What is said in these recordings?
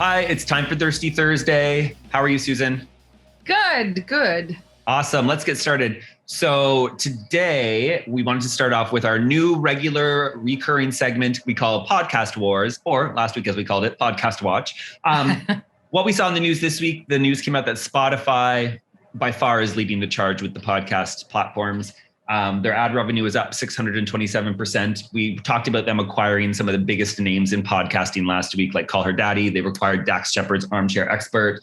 Hi, it's time for Thirsty Thursday. How are you, Susan? Good. Awesome. Let's get started. So today we wanted to start off with our new regular recurring segment we call Podcast Wars, or last week as we called it, Podcast Watch. What we saw in the news this week, the news came out that Spotify by far is leading the charge with the podcast platforms. Their ad revenue is up 627%. We talked about them acquiring some of the biggest names in podcasting last week, like Call Her Daddy. They've acquired Dax Shepherd's Armchair Expert.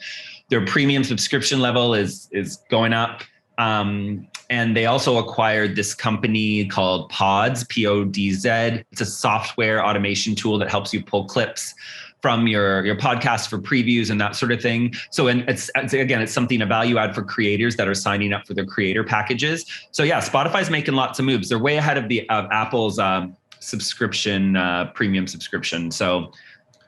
Their premium subscription level is going up. And they also acquired this company called Podz, Podz. It's a software automation tool that helps you pull clips from your podcast for previews and that sort of thing. So, and it's something, a value add for creators that are signing up for their creator packages. So yeah, Spotify's making lots of moves. They're way ahead of Apple's subscription, premium subscription. So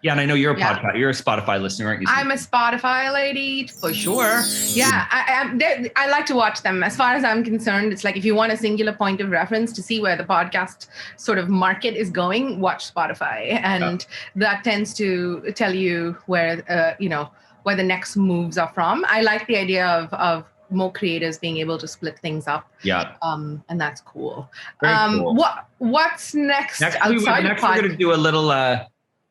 yeah, and I know you're you're a Spotify listener, aren't you? I'm a Spotify lady for sure. Yeah, I like to watch them. As far as I'm concerned, it's like if you want a singular point of reference to see where the podcast sort of market is going, watch Spotify, and that tends to tell you where where the next moves are from. I like the idea of more creators being able to split things up. Yeah. And that's cool. Cool. What's next? Next we're going to do a little.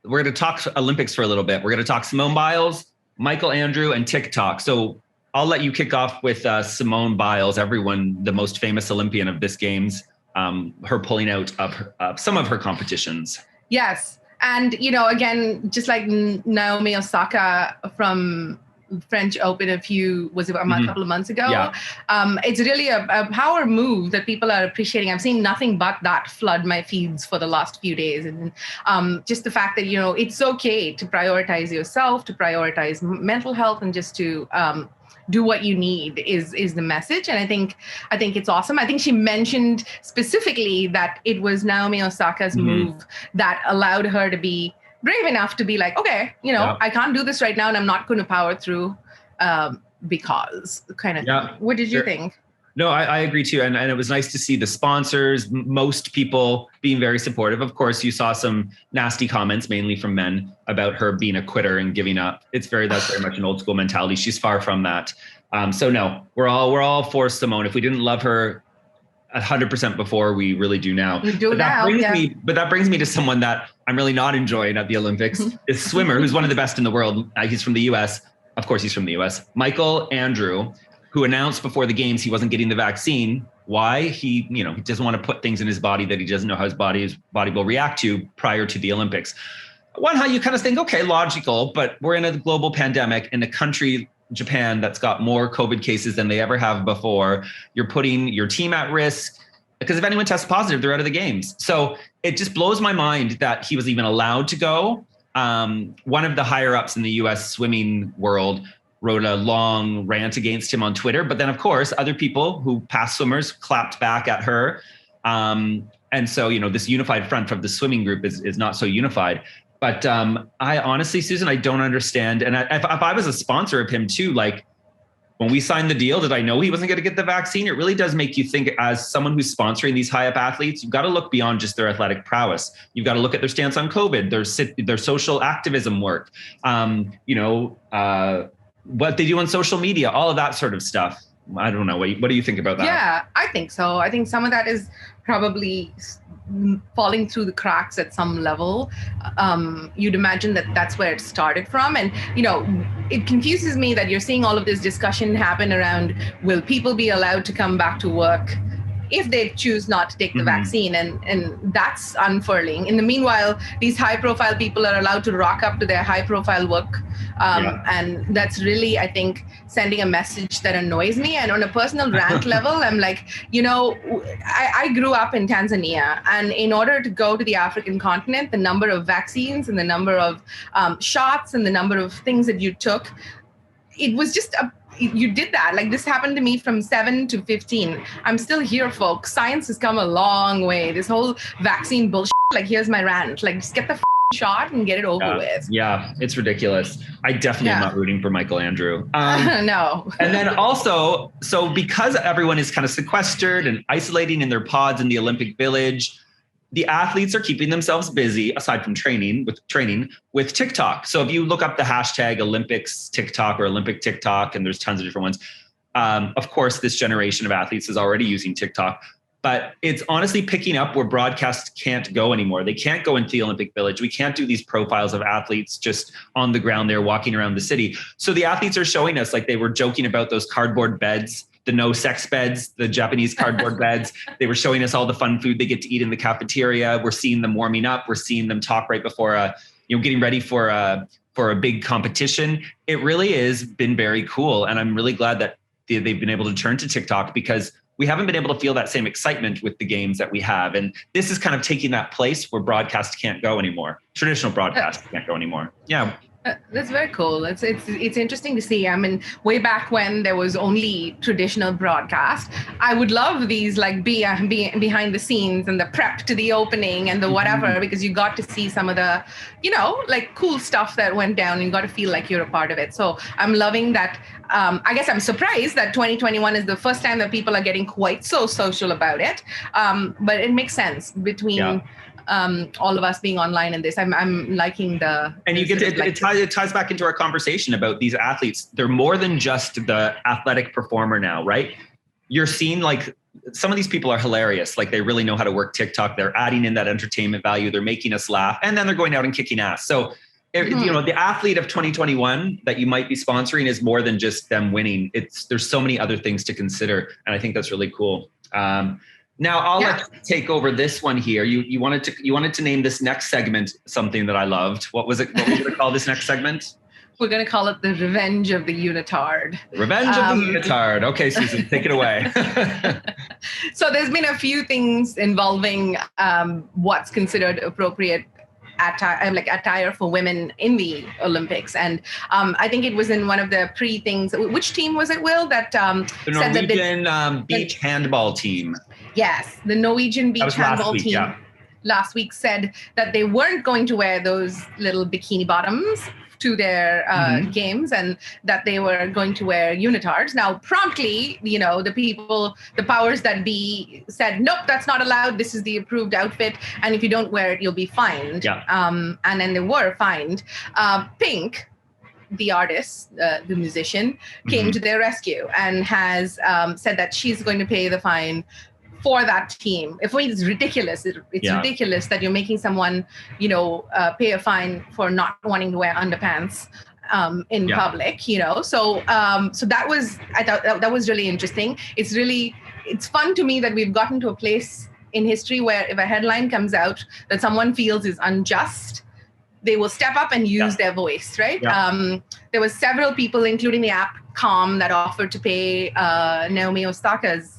We're going to talk Olympics for a little bit. We're going to talk Simone Biles, Michael Andrew, and TikTok. So I'll let you kick off with Simone Biles, everyone, the most famous Olympian of this games, her pulling out of some of her competitions. Yes. And, again, just like Naomi Osaka from French Open a couple of months ago. Yeah. It's really a power move that people are appreciating. I've seen nothing but that flood my feeds for the last few days. And just the fact that, it's okay to prioritize yourself, to prioritize mental health, and just to do what you need is the message. And I think it's awesome. I think she mentioned specifically that it was Naomi Osaka's move that allowed her to be brave enough to be like, okay, I can't do this right now and I'm not going to power through because kind of thing. What did you think? No, I agree too. And it was nice to see the sponsors, most people being very supportive. Of course, you saw some nasty comments, mainly from men, about her being a quitter and giving up. That's very much an old school mentality. She's far from that. So no, we're all for Simone. If we didn't love her 100% before, we really do now. We do now. But that brings me to someone that I'm really not enjoying at the Olympics. Is swimmer who's one of the best in the world. He's from the US. Of course, he's from the US. Michael Andrew, who announced before the games he wasn't getting the vaccine. Why? He doesn't want to put things in his body that he doesn't know how his body will react to prior to the Olympics. One, how you kind of think, okay, logical, but we're in a global pandemic in a country, Japan, that's got more COVID cases than they ever have before. You're putting your team at risk because if anyone tests positive, they're out of the games. So it just blows my mind that he was even allowed to go. One of the higher ups in the US swimming world wrote a long rant against him on Twitter. But then, of course, other people who past swimmers clapped back at her. And so, this unified front of the swimming group is not so unified. But I honestly, Susan, I don't understand. And if I was a sponsor of him too, like when we signed the deal, did I know he wasn't going to get the vaccine? It really does make you think, as someone who's sponsoring these high up athletes, you've got to look beyond just their athletic prowess. You've got to look at their stance on COVID, their social activism work, what they do on social media, all of that sort of stuff. I don't know. What do you think about that? Yeah, I think so. I think some of that is probably falling through the cracks at some level. You'd imagine that that's where it started from. And, it confuses me that you're seeing all of this discussion happen around, will people be allowed to come back to work if they choose not to take the vaccine, and that's unfurling. In the meanwhile, these high profile people are allowed to rock up to their high profile work. And that's really, I think, sending a message that annoys me. And on a personal rant level, I'm like, I grew up in Tanzania, and in order to go to the African continent, the number of vaccines and the number of shots and the number of things that you took, it was just you did that. Like, this happened to me from 7 to 15. I'm still here, folks. Science has come a long way. This whole vaccine bullshit, like, here's my rant. Like, just get the shot and get it over with. Yeah, it's ridiculous. I definitely am not rooting for Michael Andrew. No. And then also, so because everyone is kind of sequestered and isolating in their pods in the Olympic Village, the athletes are keeping themselves busy, aside from training with TikTok. So if you look up the hashtag Olympics TikTok or Olympic TikTok, and there's tons of different ones. Of course, this generation of athletes is already using TikTok, but it's honestly picking up where broadcasts can't go anymore. They can't go into the Olympic Village. We can't do these profiles of athletes just on the ground there walking around the city. So the athletes are showing us, like they were joking about those cardboard beds, the no sex beds, the Japanese cardboard beds. They were showing us all the fun food they get to eat in the cafeteria. We're seeing them warming up. We're seeing them talk right before getting ready for a big competition. It really has been very cool. And I'm really glad that they've been able to turn to TikTok, because we haven't been able to feel that same excitement with the games that we have. And this is kind of taking that place where broadcasts can't go anymore. Traditional broadcasts can't go anymore. Yeah. That's very cool. It's interesting to see. I mean, way back when there was only traditional broadcast, I would love these like behind the scenes and the prep to the opening and the whatever, because you got to see some of the, like cool stuff that went down, and you got to feel like you're a part of it. So I'm loving that. I guess I'm surprised that 2021 is the first time that people are getting quite so social about it. But it makes sense between all of us being online in this. I'm liking the... And you get it ties back into our conversation about these athletes. They're more than just the athletic performer now, right? You're seeing like some of these people are hilarious. Like they really know how to work TikTok. They're adding in that entertainment value. They're making us laugh. And then they're going out and kicking ass. So, the athlete of 2021 that you might be sponsoring is more than just them winning. There's so many other things to consider. And I think that's really cool. Now I'll let you take over this one here. You wanted to name this next segment something that I loved. What was it? What were we going to call this next segment? We're going to call it the Revenge of the Unitard. Revenge of the Unitard. Okay, Susan, take it away. So there's been a few things involving what's considered appropriate attire for women in the Olympics. And I think it was in one of the pre-things. Which team was it, Will? That the Norwegian beach handball team. Yes, the Norwegian beach handball team last week said that they weren't going to wear those little bikini bottoms to their games, and that they were going to wear unitards. Now, promptly, the powers that be said, nope, that's not allowed. This is the approved outfit. And if you don't wear it, you'll be fined. Yeah. And then they were fined. Pink, the artist, the musician, came to their rescue and has said that she's going to pay the fine for that team. It's ridiculous. It's ridiculous that you're making someone, pay a fine for not wanting to wear underpants in public, So that was, I thought that was really interesting. It's fun to me that we've gotten to a place in history where if a headline comes out that someone feels is unjust, they will step up and use their voice, right? Yeah. There was several people, including the app Calm, that offered to pay Naomi Osaka's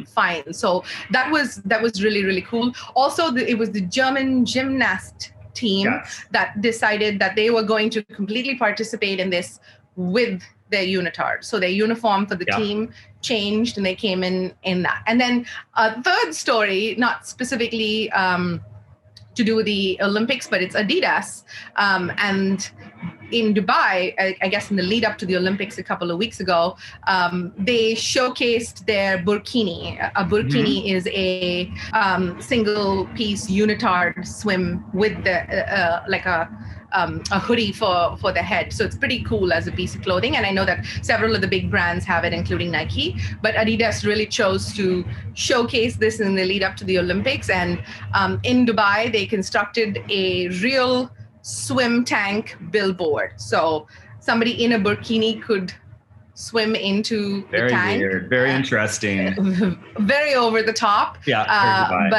fine. So that was really, really cool. Also, it was the German gymnast team that decided that they were going to completely participate in this with their unitard. So their uniform for the team changed, and they came in that. And then a third story, not specifically to do with the Olympics, but it's Adidas. And in Dubai, I guess in the lead up to the Olympics a couple of weeks ago, they showcased their burkini. A burkini is a single piece unitard swim with the a hoodie for the head. So it's pretty cool as a piece of clothing. And I know that several of the big brands have it, including Nike. But Adidas really chose to showcase this in the lead up to the Olympics. And in Dubai, they constructed a real swim tank billboard. So somebody in a burkini could swim into the tank. Very weird. Very interesting. Very over the top. Yeah,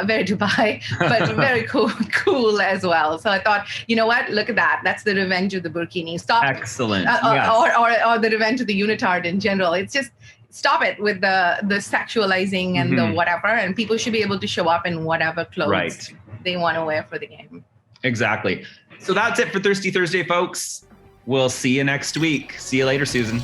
very Dubai, but very cool as well. So I thought, you know what? Look at that. That's the revenge of the burkini. Stop. Excellent. Or the revenge of the unitard in general. It's just stop it with the sexualizing and the whatever. And people should be able to show up in whatever clothes they want to wear for the game. Exactly. So that's it for Thirsty Thursday, folks. We'll see you next week. See you later, Susan.